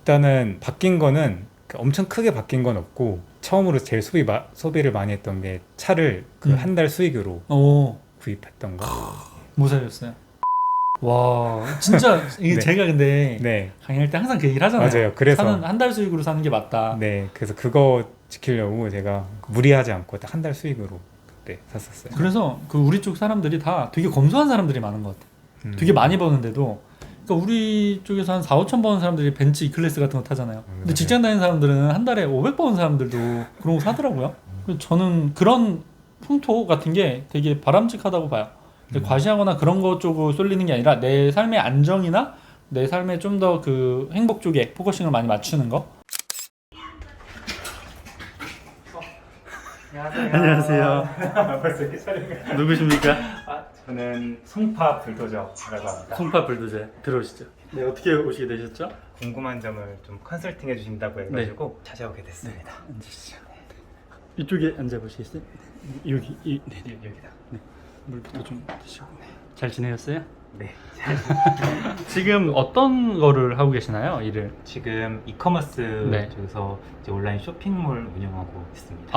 일단은 바뀐 거는 엄청 크게 바뀐 건 없고 처음으로 제일 소비를 많이 했던 게 차를 그 한 달 수익으로 오, 구입했던 거. 뭐 사셨어요? 와, 진짜 이게 네. 제가 근데 네, 강의할 때 항상 그 얘기를 하잖아요. 맞아요. 그래서 차는 한 달 수익으로 사는 게 맞다. 네, 그래서 그거 지키려고 제가 무리하지 않고 딱 한 달 수익으로 그때 샀었어요. 그래서 그 우리 쪽 사람들이 다 되게 검소한 사람들이 많은 것 같아요. 되게 많이 버는데도, 그러니까 우리 쪽에서 한 4, 5천 버는 사람들이 벤츠 E클래스 같은 거 타잖아요. 근데 맞아요. 직장 다니는 사람들은 한 달에 500 버는 사람들도 그런 거 사더라고요. 그래서 저는 그런 풍토 같은 게 되게 바람직하다고 봐요. 근데 과시하거나 그런 거 쪽으로 쏠리는 게 아니라 내 삶의 안정이나 내 삶의 좀 더 그 행복 쪽에 포커싱을 많이 맞추는 거. 안녕하세요. 벌써 누구십니까? 저는 송파 불도저라고 합니다. 송파 불도제 들어오시죠. 네, 어떻게 오시게 되셨죠? 궁금한 점을 좀 컨설팅 해주신다고 해가지고 찾아오게 됐습니다. 앉으시죠. 이쪽에 앉아보시겠어요? 여기, 여기다. 물부터 좀 드시고. 잘 지내셨어요? 네. 지금 어떤 거를 하고 계시나요, 일을? 지금 이커머스 네. 쪽에서 이제 온라인 쇼핑몰 운영하고 있습니다.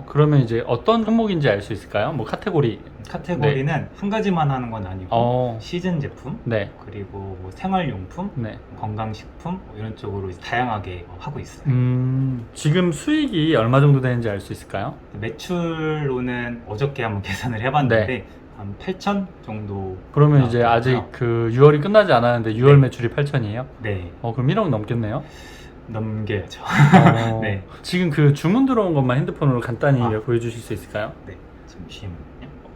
그러면 이제 어떤 종목인지 알 수 있을까요? 뭐 카테고리. 카테고리는 한 가지만 하는 건 아니고 시즌 제품, 네. 그리고 뭐 생활용품, 네. 건강식품 뭐 이런 쪽으로 이제 다양하게 하고 있어요. 지금 수익이 얼마 정도 되는지 알 수 있을까요? 매출로는 어저께 한번 계산을 해봤는데 네. 한 8천 정도. 그러면 이제 아직 그 6월이 끝나지 않았는데 6월 네. 매출이 8천이에요? 네, 그럼 1억 넘겠네요? 넘겨야죠. 네. 지금 그 주문 들어온 것만 핸드폰으로 간단히 보여주실 수 있을까요? 네, 잠시만요.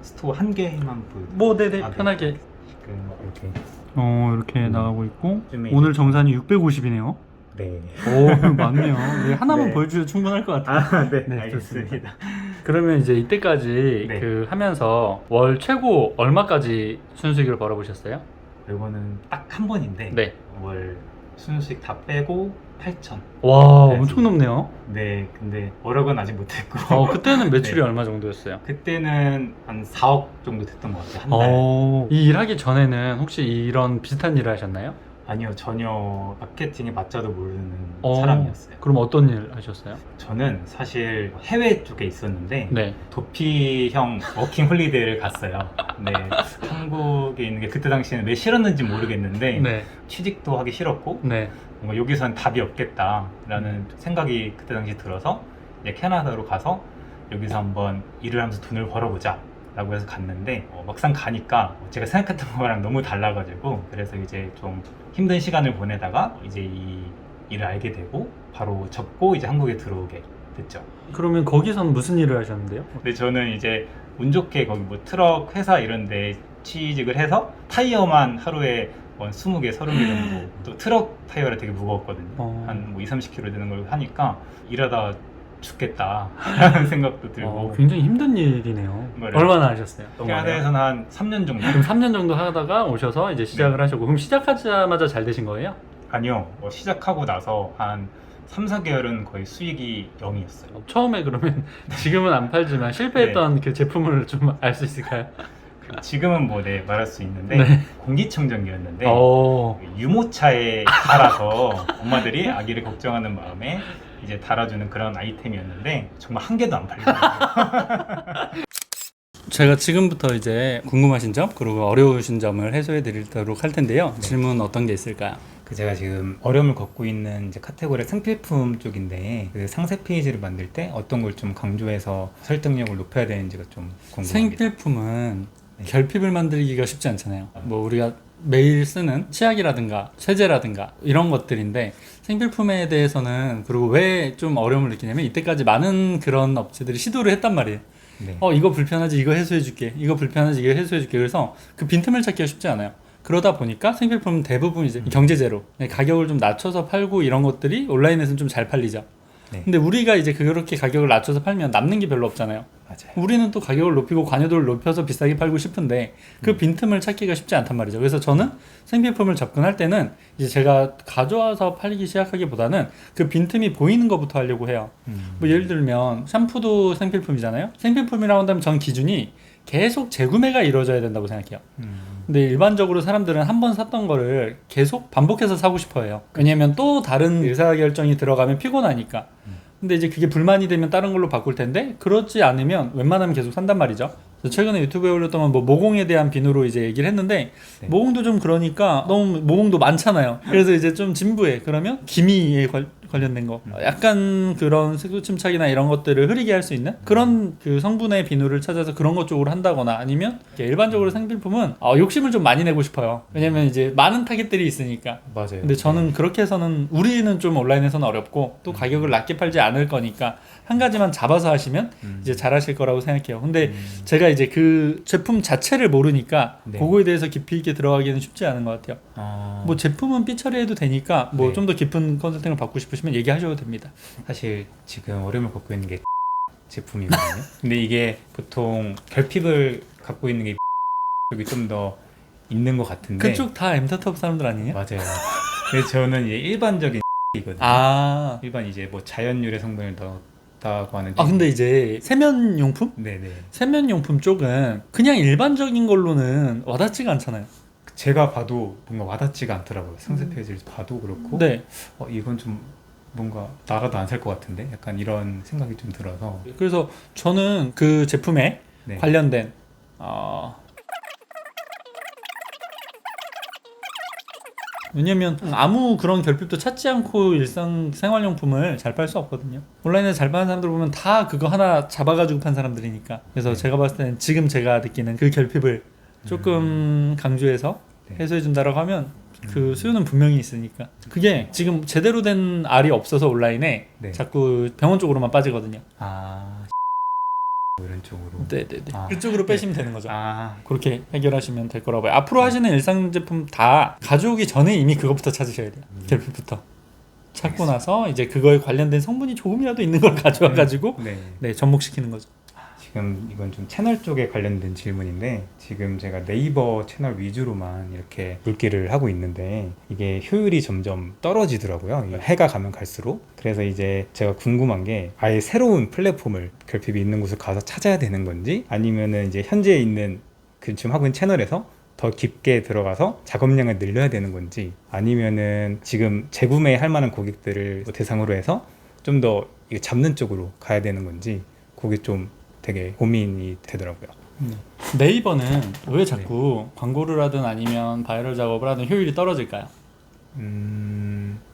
스토어 한 개만 뭐, 네네, 네. 편하게. 지금 이렇게. 이렇게 나가고 있고, 요즘에 오늘 정산이 650이네요. 네. 오, 맞네요. 네, 하나만 네. 보여주셔도 충분할 것 같아요. 네, 네, 알겠습니다. 그러면 이제 이때까지 네. 그 하면서 월 최고 얼마까지 순수익을 벌어보셨어요? 이거는 딱 한 번인데 네. 월 순수익 다 빼고 8천. 와, 네. 엄청 높네요. 네, 근데 5억은 아직 못했고. 그때는 매출이 네. 얼마 정도였어요? 그때는 한 4억 정도 됐던 것 같아요. 한 달. 이 일하기 전에는 혹시 이런 비슷한 일을 하셨나요? 아니요, 전혀 마케팅에 맞자도 모르는 어. 사람이었어요. 그럼 어떤 일 하셨어요? 저는 사실 해외 쪽에 있었는데 네. 도피형 워킹 홀리데이를 갔어요. 네, 한국에 있는 게 그때 당시에는 왜 싫었는지 모르겠는데 네. 취직도 하기 싫었고 네. 뭔가 여기선 답이 없겠다라는 생각이 그때 당시 들어서 이제 캐나다로 가서 여기서 한번 일을 하면서 돈을 벌어보자 라고 해서 갔는데 막상 가니까 제가 생각했던 거랑 너무 달라가지고 그래서 이제 좀 힘든 시간을 보내다가 이제 이 일을 알게 되고 바로 접고 이제 한국에 들어오게 됐죠. 그러면 거기선 무슨 일을 하셨는데요? 근데 저는 이제 운 좋게 거기 뭐 트럭 회사 이런 데 취직을 해서 타이어만 하루에 20개, 30개 정도 또 트럭 타이어가 되게 무거웠거든요. 한 뭐 20-30kg 되는 걸 하니까 일하다 죽겠다라는 생각도 들고. 굉장히 힘든 일이네요. 뭐래요? 얼마나 하셨어요? 캐나다에서는 한 3년 정도. 그럼 3년 정도 하다가 오셔서 이제 시작을 하셨고, 그럼 시작하자마자 잘 되신 거예요? 아니요, 시작하고 나서 한 3-4개월은 거의 수익이 0이었어요. 처음에 그러면 지금은 안 팔지만 실패했던 그 제품을 좀 알 수 있을까요? 지금은 뭐 네, 말할 수 있는데 네. 공기청정기였는데 유모차에 달아서 엄마들이 아기를 걱정하는 마음에 이제 달아주는 그런 아이템이었는데 정말 한 개도 안 팔리더라고요. 제가 지금부터 이제 궁금하신 점 그리고 어려우신 점을 해소해 드리도록 할 텐데요. 질문 어떤 게 있을까요? 제가 지금 어려움을 겪고 있는 이제 카테고리 생필품 쪽인데 그 상세 페이지를 만들 때 어떤 걸 좀 강조해서 설득력을 높여야 되는지가 좀 궁금합니다. 생필품은 결핍을 만들기가 쉽지 않잖아요. 뭐 우리가 매일 쓰는 치약이라든가 세제라든가 이런 것들인데 생필품에 대해서는 그리고 왜 좀 어려움을 느끼냐면 이때까지 많은 그런 업체들이 시도를 했단 말이에요. 네. 이거 불편하지 이거 해소해 줄게, 이거 불편하지 이거 해소해 줄게. 그래서 그 빈틈을 찾기가 쉽지 않아요. 그러다 보니까 생필품은 대부분 이제 경제제로 가격을 좀 낮춰서 팔고 이런 것들이 온라인에서는 좀 잘 팔리죠. 네. 근데 우리가 이제 그렇게 가격을 낮춰서 팔면 남는 게 별로 없잖아요. 맞아요. 우리는 또 가격을 높이고 관여도를 높여서 비싸게 팔고 싶은데 그 빈틈을 찾기가 쉽지 않단 말이죠. 그래서 저는 생필품을 접근할 때는 이제 제가 가져와서 팔리기 시작하기보다는 그 빈틈이 보이는 것부터 하려고 해요. 뭐 예를 들면 샴푸도 생필품이잖아요. 생필품이라고 한다면 전 기준이 계속 재구매가 이루어져야 된다고 생각해요. 근데 일반적으로 사람들은 한 번 샀던 거를 계속 반복해서 사고 싶어 해요. 왜냐면 또 다른 의사결정이 들어가면 피곤하니까. 근데 이제 그게 불만이 되면 다른 걸로 바꿀 텐데 그렇지 않으면 웬만하면 계속 산단 말이죠. 그래서 최근에 유튜브에 올렸던 건 뭐 모공에 대한 비누로 이제 얘기를 했는데 네. 모공도 좀 그러니까 너무 모공도 많잖아요. 그래서 이제 좀 진부해. 그러면 기미에 관련된 거 약간 그런 색소 침착이나 이런 것들을 흐리게 할 수 있는 그런 그 성분의 비누를 찾아서 그런 것 쪽으로 한다거나 아니면 일반적으로 생필품은 욕심을 좀 많이 내고 싶어요. 왜냐면 이제 많은 타깃들이 있으니까. 맞아요. 근데 저는 그렇게 해서는 우리는 좀 온라인에서는 어렵고 또 가격을 낮게 팔지 않을 거니까 한 가지만 잡아서 하시면 이제 잘하실 거라고 생각해요. 근데 제가 이제 그 제품 자체를 모르니까 네. 그거에 대해서 깊이 있게 들어가기는 쉽지 않은 것 같아요. 뭐 제품은 삐처리해도 되니까 뭐 네. 좀 더 깊은 컨설팅을 받고 싶으시면 얘기하셔도 됩니다. 사실 지금 어려움을 겪고 있는 게 제품이거든요. 근데 이게 보통 결핍을 갖고 있는 게 쪽이 좀 더 있는 것 같은데. 그쪽 다 엠타톱 사람들 아니에요? 맞아요. 그래서 저는 이제 일반적인 이거든요. 아, 일반 이제 뭐 자연유래 성분을 넣었다고 하는. 근데 이제 세면용품? 네네. 세면용품 쪽은 그냥 일반적인 걸로는 와닿지가 않잖아요. 제가 봐도 뭔가 와닿지가 않더라고요. 상세 페이지를 봐도 그렇고. 네. 이건 좀 뭔가 나가도 안 살 것 같은데 약간 이런 생각이 좀 들어서. 그래서 저는 그 제품에 네. 관련된 왜냐면 아무 그런 결핍도 찾지 않고 일상 생활용품을 잘 팔 수 없거든요. 온라인에서 잘 파는 사람들 보면 다 그거 하나 잡아가지고 판 사람들이니까. 그래서 네. 제가 봤을 때는 지금 제가 느끼는 그 결핍을 조금 강조해서 네. 해소해준다라고 하면 그 수요는 분명히 있으니까. 그게 지금 제대로 된 알이 없어서 온라인에 네. 자꾸 병원 쪽으로만 빠지거든요. 이런 쪽으로. 네네네. 아. 그쪽으로 빼시면 되는 거죠. 아, 그렇게 해결하시면 될 거라고 봐요. 앞으로 하시는 일상 제품 다 가져오기 전에 이미 그것부터 찾으셔야 돼요. 결핍부터 찾고 나서 이제 그거에 관련된 성분이 조금이라도 있는 걸 가져와가지고 네. 접목시키는 거죠. 지금 이건 좀 채널 쪽에 관련된 질문인데 지금 제가 네이버 채널 위주로만 이렇게 물기를 하고 있는데 이게 효율이 점점 떨어지더라고요. 해가 가면 갈수록. 그래서 이제 제가 궁금한 게 아예 새로운 플랫폼을 결핍이 있는 곳을 가서 찾아야 되는 건지 아니면은 이제 현재 있는 그 지금 하고 있는 채널에서 더 깊게 들어가서 작업량을 늘려야 되는 건지 아니면은 지금 재구매할 만한 고객들을 대상으로 해서 좀 더 잡는 쪽으로 가야 되는 건지 그게 좀 되게 고민이 되더라고요. 네이버는 왜 자꾸 광고를 하든 아니면 바이럴 작업을 하든 효율이 떨어질까요?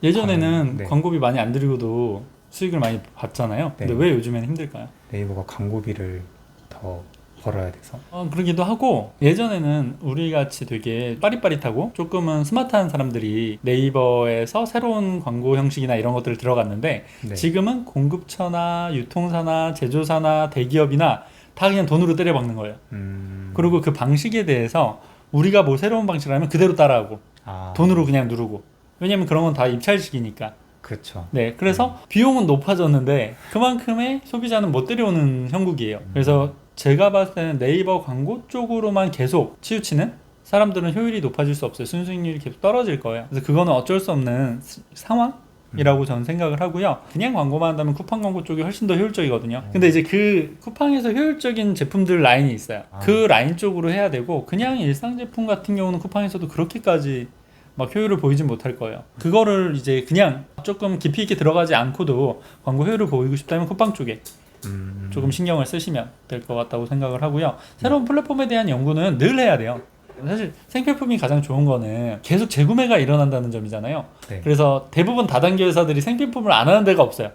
예전에는 네. 광고비 많이 안 들이고도 수익을 많이 봤잖아요. 근데 네. 왜 요즘에는 힘들까요? 네이버가 광고비를 더 벌어야 돼서. 그러기도 하고 예전에는 우리 같이 되게 빠릿빠릿하고 조금은 스마트한 사람들이 네이버에서 새로운 광고 형식이나 이런 것들을 들어갔는데 네. 지금은 공급처나 유통사나 제조사나 대기업이나 다 그냥 돈으로 때려박는 거예요. 그리고 그 방식에 대해서 우리가 뭐 새로운 방식을 하면 그대로 따라하고 돈으로 그냥 누르고 왜냐면 그런 건 다 입찰식이니까. 그렇죠. 네, 그래서 비용은 높아졌는데 그만큼의 소비자는 못 데려오는 형국이에요. 그래서 제가 봤을 때는 네이버 광고 쪽으로만 계속 치우치는 사람들은 효율이 높아질 수 없어요. 순수익률이 계속 떨어질 거예요. 그래서 그거는 어쩔 수 없는 상황이라고 저는 생각을 하고요. 그냥 광고만 한다면 쿠팡 광고 쪽이 훨씬 더 효율적이거든요. 근데 이제 그 쿠팡에서 효율적인 제품들 라인이 있어요. 그 라인 쪽으로 해야 되고 그냥 일상 제품 같은 경우는 쿠팡에서도 그렇게까지 막 효율을 보이진 못할 거예요. 그거를 이제 그냥 조금 깊이 있게 들어가지 않고도 광고 효율을 보이고 싶다면 쿠팡 쪽에 조금 신경을 쓰시면 될 것 같다고 생각을 하고요. 새로운 플랫폼에 대한 연구는 늘 해야 돼요. 사실 생필품이 가장 좋은 거는 계속 재구매가 일어난다는 점이잖아요. 네. 그래서 대부분 다단계 회사들이 생필품을 안 하는 데가 없어요.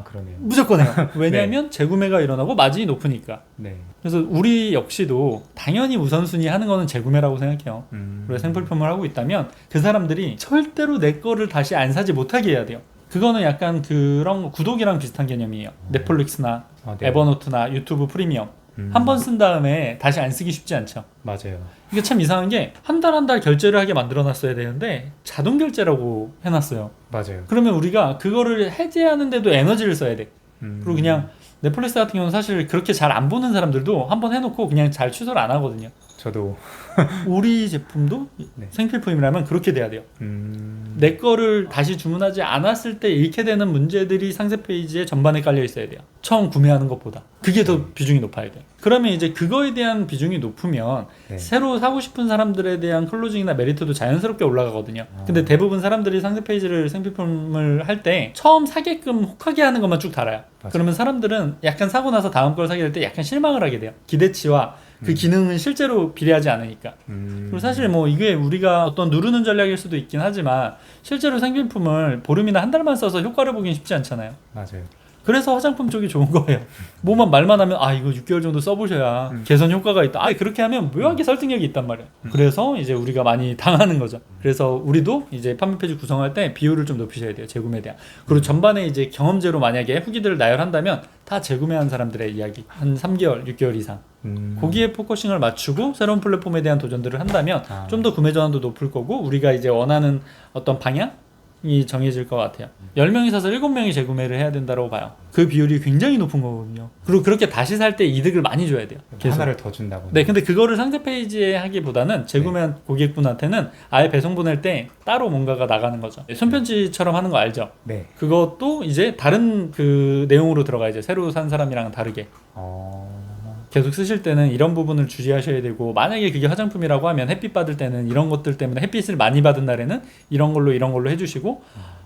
그러네요. 무조건 해요. 왜냐하면 재구매가 일어나고 마진이 높으니까. 네. 그래서 우리 역시도 당연히 우선순위 하는 거는 재구매라고 생각해요. 우리가 생필품을 하고 있다면 그 사람들이 절대로 내 거를 다시 안 사지 못하게 해야 돼요. 그거는 약간 그런 거, 구독이랑 비슷한 개념이에요. 넷플릭스나 네. 에버노트나 유튜브 프리미엄 한 번 쓴 다음에 다시 안 쓰기 쉽지 않죠. 맞아요. 이게 참 이상한 게 한 달 한 달 결제를 하게 만들어 놨어야 되는데 자동 결제라고 해놨어요. 맞아요. 그러면 우리가 그거를 해제하는데도 에너지를 써야 돼. 그리고 그냥 넷플릭스 같은 경우는 사실 그렇게 잘 안 보는 사람들도 한번 해놓고 그냥 잘 취소를 안 하거든요. 저도 우리 제품도 네. 생필품이라면 그렇게 돼야 돼요. 내 거를 다시 주문하지 않았을 때 잃게 되는 문제들이 상세 페이지에 전반에 깔려 있어야 돼요. 처음 구매하는 것보다. 그게 더 비중이 높아야 돼요. 그러면 이제 그거에 대한 비중이 높으면 네. 새로 사고 싶은 사람들에 대한 클로징이나 메리트도 자연스럽게 올라가거든요. 근데 대부분 사람들이 상세 페이지를 생필품을 할 때 처음 사게끔 혹하게 하는 것만 쭉 달아요. 맞아요. 그러면 사람들은 약간 사고 나서 다음 걸 사게 될 때 약간 실망을 하게 돼요. 기대치와 그 기능은 실제로 비례하지 않으니까. 그리고 사실 뭐 이게 우리가 어떤 누르는 전략일 수도 있긴 하지만 실제로 생필품을 보름이나 한 달만 써서 효과를 보긴 쉽지 않잖아요. 맞아요. 그래서 화장품 쪽이 좋은 거예요. 뭐만 말만 하면 아 이거 6개월 정도 써보셔야 개선 효과가 있다. 아 그렇게 하면 묘하게 설득력이 있단 말이에요. 그래서 이제 우리가 많이 당하는 거죠. 그래서 우리도 이제 판매 페이지 구성할 때 비율을 좀 높이셔야 돼요. 재구매에 대한. 그리고 전반에 이제 경험제로 만약에 후기들을 나열한다면 다 재구매한 사람들의 이야기. 한 3개월, 6개월 이상. 거기에 포커싱을 맞추고 새로운 플랫폼에 대한 도전들을 한다면 좀 더 구매 전환도 높을 거고 우리가 이제 원하는 어떤 방향이 정해질 것 같아요. 10명이 사서 7명이 재구매를 해야 된다고 봐요. 그 비율이 굉장히 높은 거거든요. 그리고 그렇게 다시 살 때 이득을 많이 줘야 돼요. 계속. 하나를 더 준다고. 네, 근데 그거를 상세 페이지에 하기보다는 재구매한 고객분한테는 아예 배송 보낼 때 따로 뭔가가 나가는 거죠. 손편지처럼 하는 거 알죠? 네. 그것도 이제 다른 그 내용으로 들어가야죠. 새로 산 사람이랑 다르게. 계속 쓰실 때는 이런 부분을 주의하셔야 되고 만약에 그게 화장품이라고 하면 햇빛 받을 때는 이런 것들 때문에 햇빛을 많이 받은 날에는 이런 걸로 해주시고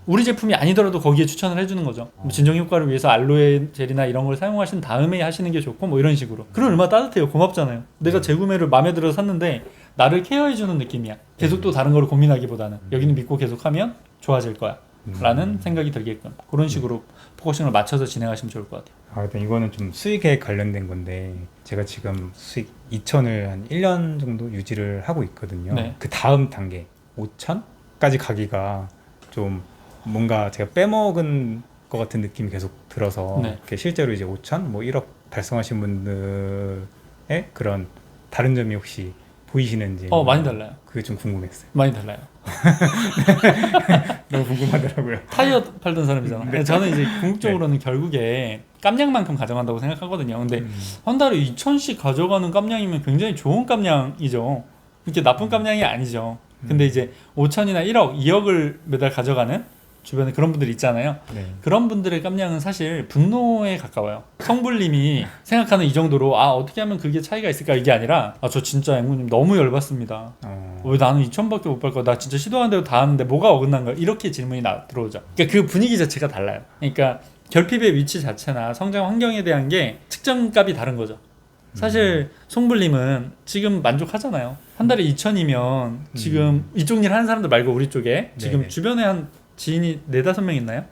우리 제품이 아니더라도 거기에 추천을 해주는 거죠. 진정 효과를 위해서 알로에 젤이나 이런 걸 사용하신 다음에 하시는 게 좋고 뭐 이런 식으로. 그럼 얼마나 따뜻해요. 고맙잖아요. 내가 재구매를 마음에 들어서 샀는데 나를 케어해주는 느낌이야. 계속 또 다른 거를 고민하기보다는 여기는 믿고 계속하면 좋아질 거야 라는 생각이 들게끔 그런 식으로 포커싱을 맞춰서 진행하시면 좋을 것 같아요. 근데 이거는 좀 수익에 관련된 건데 제가 지금 수익 2천을 한 1년 정도 유지를 하고 있거든요. 네. 그 다음 단계 5천까지 가기가 좀 뭔가 제가 빼먹은 것 같은 느낌이 계속 들어서 네. 실제로 이제 5천, 뭐 1억 달성하신 분들의 그런 다른 점이 혹시 보이시는지 많이 달라요. 그게 좀 궁금했어요. 많이 달라요. 너무 궁금하더라고요. 타이어 팔던 사람이잖아. 네. 저는 이제 궁극적으로는 결국에 깜냥만큼 가져간다고 생각하거든요. 근데 한 달에 2,000씩 가져가는 깜냥이면 굉장히 좋은 깜냥이죠. 이렇게 나쁜 깜냥이 아니죠. 근데 이제 5,000이나 1억, 2억을 매달 가져가는 주변에 그런 분들 있잖아요. 네. 그런 분들의 깜냥은 사실 분노에 가까워요. 성불님이 생각하는 이 정도로 어떻게 하면 그게 차이가 있을까 이게 아니라 저 진짜 앵무님 너무 열받습니다. 왜 나는 2,000밖에 못 팔 거야? 나 진짜 시도한 대로 다 하는데 뭐가 어긋난 거야? 이렇게 질문이 들어오죠. 그러니까 그 분위기 자체가 달라요. 그러니까 결핍의 위치 자체나 성장 환경에 대한 게 측정값이 다른 거죠. 사실 송불님은 지금 만족하잖아요. 한 달에 2,000이면 지금 이쪽 일 하는 사람들 말고 우리 쪽에 지금 네네. 주변에 한 지인이 4-5명 있나요?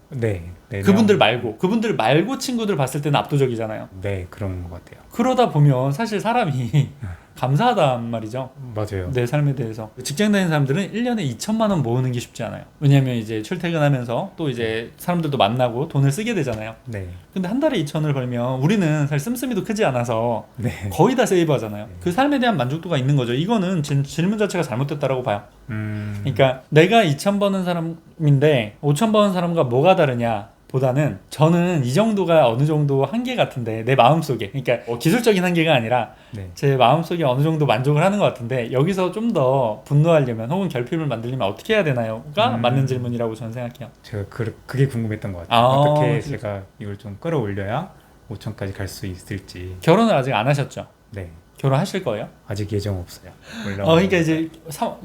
네. 네. 그분들 말고 친구들 봤을 때는 압도적이잖아요. 네, 그런 것 같아요. 그러다 보면 사실 사람이 감사하단 말이죠. 맞아요. 내 삶에 대해서. 직장 다니는 사람들은 1년에 2천만 원 모으는 게 쉽지 않아요. 왜냐면 이제 출퇴근하면서 또 이제 사람들도 만나고 돈을 쓰게 되잖아요. 네. 근데 한 달에 2천을 벌면 우리는 사실 씀씀이도 크지 않아서 네. 거의 다 세이브 하잖아요. 그 삶에 대한 만족도가 있는 거죠. 이거는 질문 자체가 잘못됐다라고 봐요. 그러니까 내가 2천 버는 사람인데 5천 버는 사람과 뭐가 다르냐 보다는 저는 이 정도가 어느 정도 한계 같은데 내 마음속에 그러니까 기술적인 한계가 아니라 네. 제 마음속에 어느 정도 만족을 하는 것 같은데 여기서 좀 더 분노하려면 혹은 결핍을 만들려면 어떻게 해야 되나요?가 맞는 질문이라고 저는 생각해요. 제가 그게 궁금했던 것 같아요. 어떻게 제가 이걸 좀 끌어올려야 5천까지 갈 수 있을지. 결혼을 아직 안 하셨죠? 네. 결혼하실 거예요? 아직 예정 없어요. 그러니까 이제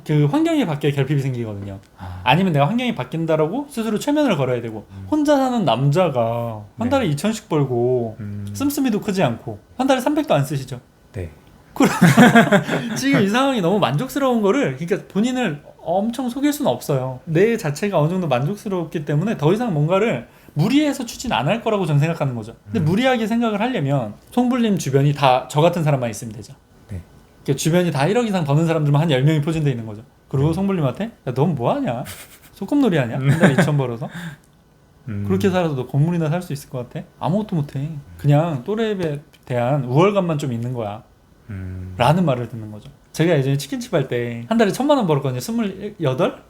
그 환경이 바뀌어 결핍이 생기거든요. 아니면 내가 환경이 바뀐다라고 스스로 최면을 걸어야 되고 혼자 사는 남자가 한 달에 2,000씩 벌고 씀씀이도 크지 않고 한 달에 300도 안 쓰시죠. 네. 지금 이 상황이 너무 만족스러운 거를 그러니까 본인을 엄청 속일 수는 없어요. 내 자체가 어느 정도 만족스럽기 때문에 더 이상 뭔가를 무리해서 추진 안 할 거라고 저는 생각하는 거죠. 근데 무리하게 생각을 하려면 송불님 주변이 다 저 같은 사람만 있으면 되죠. 네. 그러니까 주변이 다 1억 이상 버는 사람들만 한 10명이 포진되어 있는 거죠. 그리고 송불님한테 야, 넌 뭐하냐? 소꿉놀이 하냐? 한 달에 2천 벌어서? 그렇게 살아도 너 건물이나 살 수 있을 것 같아? 아무것도 못해. 그냥 또래에 대한 우월감만 좀 있는 거야. 라는 말을 듣는 거죠. 제가 예전에 치킨집 할 때 한 달에 1,000만 원 벌었거든요. 28?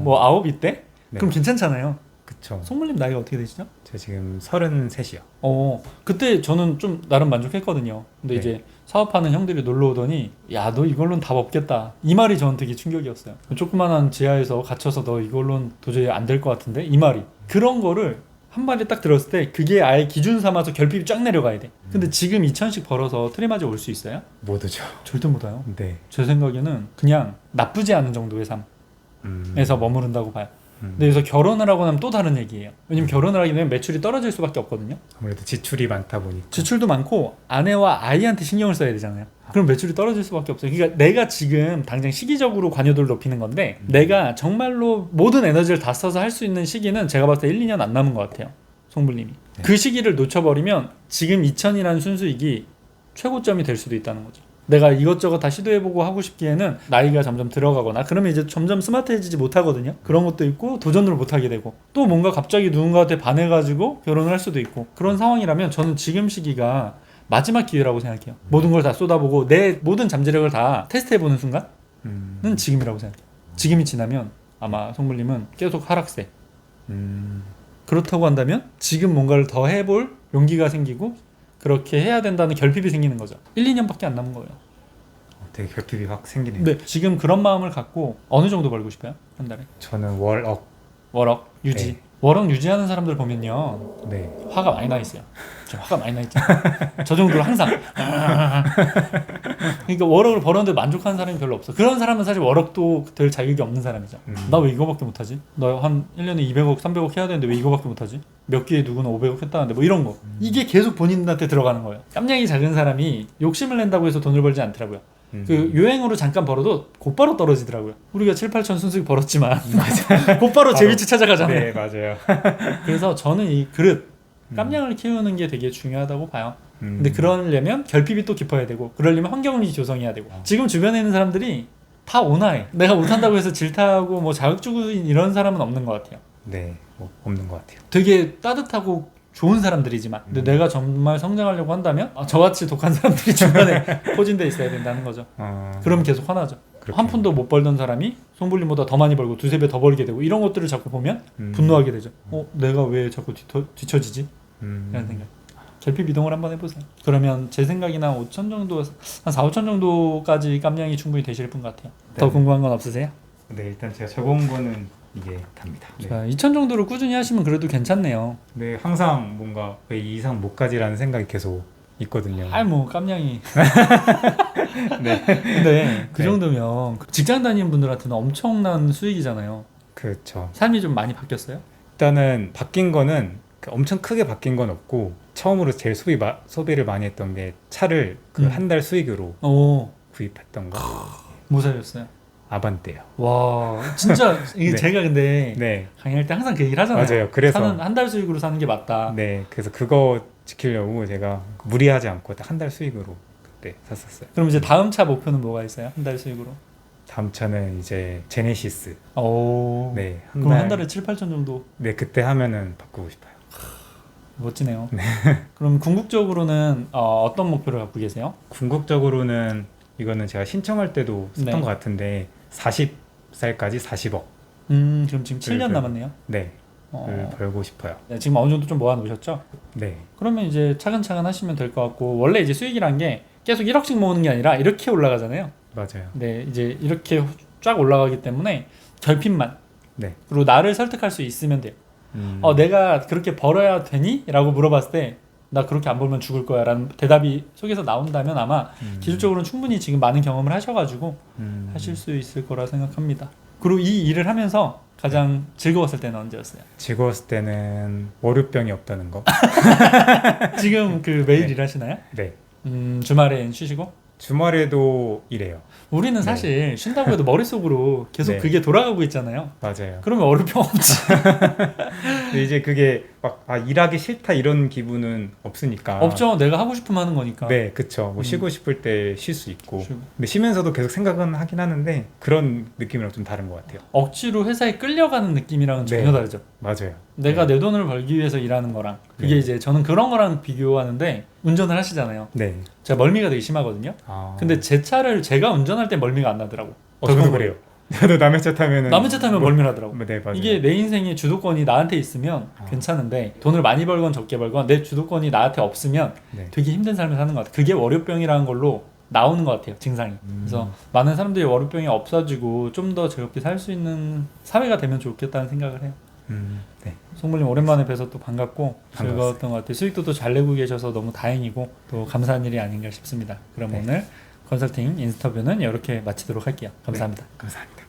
뭐 9 이때? 네. 그럼 괜찮잖아요. 그쵸. 그쵸. 송물님 나이가 어떻게 되시죠? 저 지금 33이요. 그때 저는 좀 나름 만족했거든요. 근데 네. 이제 사업하는 형들이 놀러 오더니 야, 너 이걸로는 답 없겠다. 이 말이 저는 되게 충격이었어요. 조그만한 지하에서 갇혀서 너 이걸로는 도저히 안 될 것 같은데? 이 말이. 그런 거를 한 마디 딱 들었을 때 그게 아예 기준 삼아서 결핍이 쫙 내려가야 돼. 근데 지금 2천씩 벌어서 트리마지 올 수 있어요? 못 오죠. 절대 못 와요. 네. 제 생각에는 그냥 나쁘지 않은 정도의 삶에서 머무른다고 봐요. 근데 여기서 결혼을 하고 나면 또 다른 얘기예요. 왜냐면 결혼을 하게 되면 매출이 떨어질 수밖에 없거든요. 아무래도 지출이 많다 보니까. 지출도 많고 아내와 아이한테 신경을 써야 되잖아요. 그럼 매출이 떨어질 수밖에 없어요. 그러니까 내가 지금 당장 시기적으로 관여도를 높이는 건데 내가 정말로 모든 에너지를 다 써서 할 수 있는 시기는 제가 봤을 때 1, 2년 안 남은 것 같아요. 송불님이. 네. 그 시기를 놓쳐버리면 지금 2000이라는 순수익이 최고점이 될 수도 있다는 거죠. 내가 이것저것 다 시도해보고 하고 싶기에는 나이가 점점 들어가거나 그러면 이제 점점 스마트해지지 못하거든요. 그런 것도 있고 도전을 못하게 되고 또 뭔가 갑자기 누군가한테 반해가지고 결혼을 할 수도 있고 그런 상황이라면 저는 지금 시기가 마지막 기회라고 생각해요. 모든 걸 다 쏟아보고 내 모든 잠재력을 다 테스트해보는 순간은 지금이라고 생각해요. 지금이 지나면 아마 송물님은 계속 하락세. 그렇다고 한다면 지금 뭔가를 더 해볼 용기가 생기고 그렇게 해야 된다는 결핍이 생기는 거죠. 1, 2년밖에 안 남은 거예요. 되게 결핍이 확 생기네요. 네, 지금 그런 마음을 갖고 어느 정도 벌고 싶어요? 한 달에? 저는 월억. 월억 유지. 네. 월억 유지하는 사람들 보면요. 네. 화가 많이 나 있어요. 저 화가 많이 나 있잖아요. 저 정도로 항상. 그러니까 월억을 벌었는데 만족하는 사람이 별로 없어. 그런 사람은 사실 월억도 될 자격이 없는 사람이죠. 나 왜 이거밖에 못하지? 나 한 1년에 200억, 300억 해야 되는데 왜 이거밖에 못하지? 몇 개의 누구는 500억 했다는데 뭐 이런 거. 이게 계속 본인한테 들어가는 거예요. 깜냥이 작은 사람이 욕심을 낸다고 해서 돈을 벌지 않더라고요. 그 유행으로 잠깐 벌어도 곧바로 떨어지더라고요. 우리가 7, 8천 순수익 벌었지만 곧바로 제 위치 찾아가잖아요. 네, 맞아요. 그래서 저는 이 그릇 깜냥을 키우는 게 되게 중요하다고 봐요. 근데 그러려면 결핍이 또 깊어야 되고 그러려면 환경이 조성해야 되고 지금 주변에 있는 사람들이 다 온화해. 내가 못한다고 해서 질타하고 뭐 자극주구인 이런 사람은 없는 것 같아요. 네, 뭐 없는 것 같아요. 되게 따뜻하고 좋은 사람들이지만 근데 내가 정말 성장하려고 한다면 저같이 독한 사람들이 주변에 포진돼 있어야 된다는 거죠. 그럼 계속 화나죠. 그렇군요. 한 푼도 못 벌던 사람이 송불림보다 더 많이 벌고 두세 배 더 벌게 되고 이런 것들을 자꾸 보면 분노하게 되죠. 내가 왜 자꾸 뒤처지지? 이런 생각. 결핍 이동을 한번 해보세요. 그러면 제 생각이나 5천 정도, 한 4, 5천 정도까지 깜냥이 충분히 되실 분 같아요. 더 네. 궁금한 건 없으세요? 네, 일단 제가 적어온 거는 이게 답니다. 네. 자, 2천 정도로 꾸준히 하시면 그래도 괜찮네요. 네, 항상 뭔가 왜 이 이상 못 가지라는 생각이 계속 있거든요. 뭐 깜냥이. 네. 근데 그 네. 정도면 직장 다니는 분들한테는 엄청난 수익이잖아요. 그렇죠. 삶이 좀 많이 바뀌었어요? 일단은 바뀐 거는 엄청 크게 바뀐 건 없고 처음으로 제일 소비를 많이 했던 게 차를 그 한 달 수익으로 오, 구입했던 거. 뭐 사셨어요? 아반떼요. 와, 진짜 이게 네. 제가 근데 네, 강의할 때 항상 그 얘기를 하잖아요. 맞아요. 그래서 차는 한 달 수익으로 사는 게 맞다. 네, 그래서 그거 지키려고 제가 무리하지 않고 딱 한 달 수익으로 그때 샀었어요. 그럼 이제 다음 차 목표는 뭐가 있어요? 한 달 수익으로? 다음 차는 이제 제네시스. 오, 네, 그럼 한 달에 7, 8천 정도 네, 그때 하면은 바꾸고 싶어요. 멋지네요. 그럼 궁극적으로는 어떤 목표를 갖고 계세요? 궁극적으로는 이거는 제가 신청할 때도 썼던 네. 것 같은데 40살까지 40억. 그럼 지금 7년 그- 남았네요. 네, 어, 벌고 싶어요. 네, 지금 어느 정도 좀 모아놓으셨죠? 네, 그러면 이제 차근차근 하시면 될 것 같고 원래 이제 수익이란 게 계속 1억씩 모으는 게 아니라 이렇게 올라가잖아요. 맞아요. 네, 이제 이렇게 쫙 올라가기 때문에 결핍만 네. 그리고 나를 설득할 수 있으면 돼요. 내가 그렇게 벌어야 되니? 라고 물어봤을 때 나 그렇게 안 벌면 죽을 거야 라는 대답이 속에서 나온다면 아마 기술적으로는 충분히 지금 많은 경험을 하셔가지고 하실 수 있을 거라 생각합니다. 그리고 이 일을 하면서 가장 즐거웠을 때는 언제였어요? 즐거웠을 때는 월요병이 없다는 거. 지금 그 매일 네. 일하시나요? 네, 주말엔 쉬시고? 주말에도 일해요. 우리는 네. 사실 쉰다고 해도 머릿속으로 계속 네. 그게 돌아가고 있잖아요. 맞아요. 그러면 월요병 없지. 근데 이제 그게 막 일하기 싫다 이런 기분은 없으니까. 없죠. 내가 하고 싶으면 하는 거니까. 네, 그쵸. 뭐 쉬고 싶을 때 쉴 수 있고. 쉬고. 근데 쉬면서도 계속 생각은 하긴 하는데 그런 느낌이랑 좀 다른 것 같아요. 억지로 회사에 끌려가는 느낌이랑은 전혀 네. 다르죠. 맞아요. 내가 네. 내 돈을 벌기 위해서 일하는 거랑 그게 네. 이제 저는 그런 거랑 비교하는데 운전을 하시잖아요. 네. 제가 멀미가 되게 심하거든요. 아. 근데 제 차를 제가 운전할 때 멀미가 안 나더라고. 저도 그래요. 저도 남의 차 타면은 남의 차 타면 멀미하더라고. 네, 맞아요. 이게 내 인생의 주도권이 나한테 있으면 괜찮은데 돈을 많이 벌건 적게 벌건 내 주도권이 나한테 없으면 네. 되게 힘든 삶을 사는 것 같아요. 그게 월요병이라는 걸로 나오는 것 같아요. 증상이. 그래서 많은 사람들이 월요병이 없어지고 좀 더 즐겁게 살 수 있는 사회가 되면 좋겠다는 생각을 해요. 네. 송물님 오랜만에 뵈서 또 반갑고 반갑습니다. 즐거웠던 것 같아요. 수익도 또 잘 내고 계셔서 너무 다행이고 또 감사한 일이 아닌가 싶습니다. 그럼 네. 오늘 컨설팅 인스터뷰는 이렇게 마치도록 할게요. 감사합니다. 감사합니다.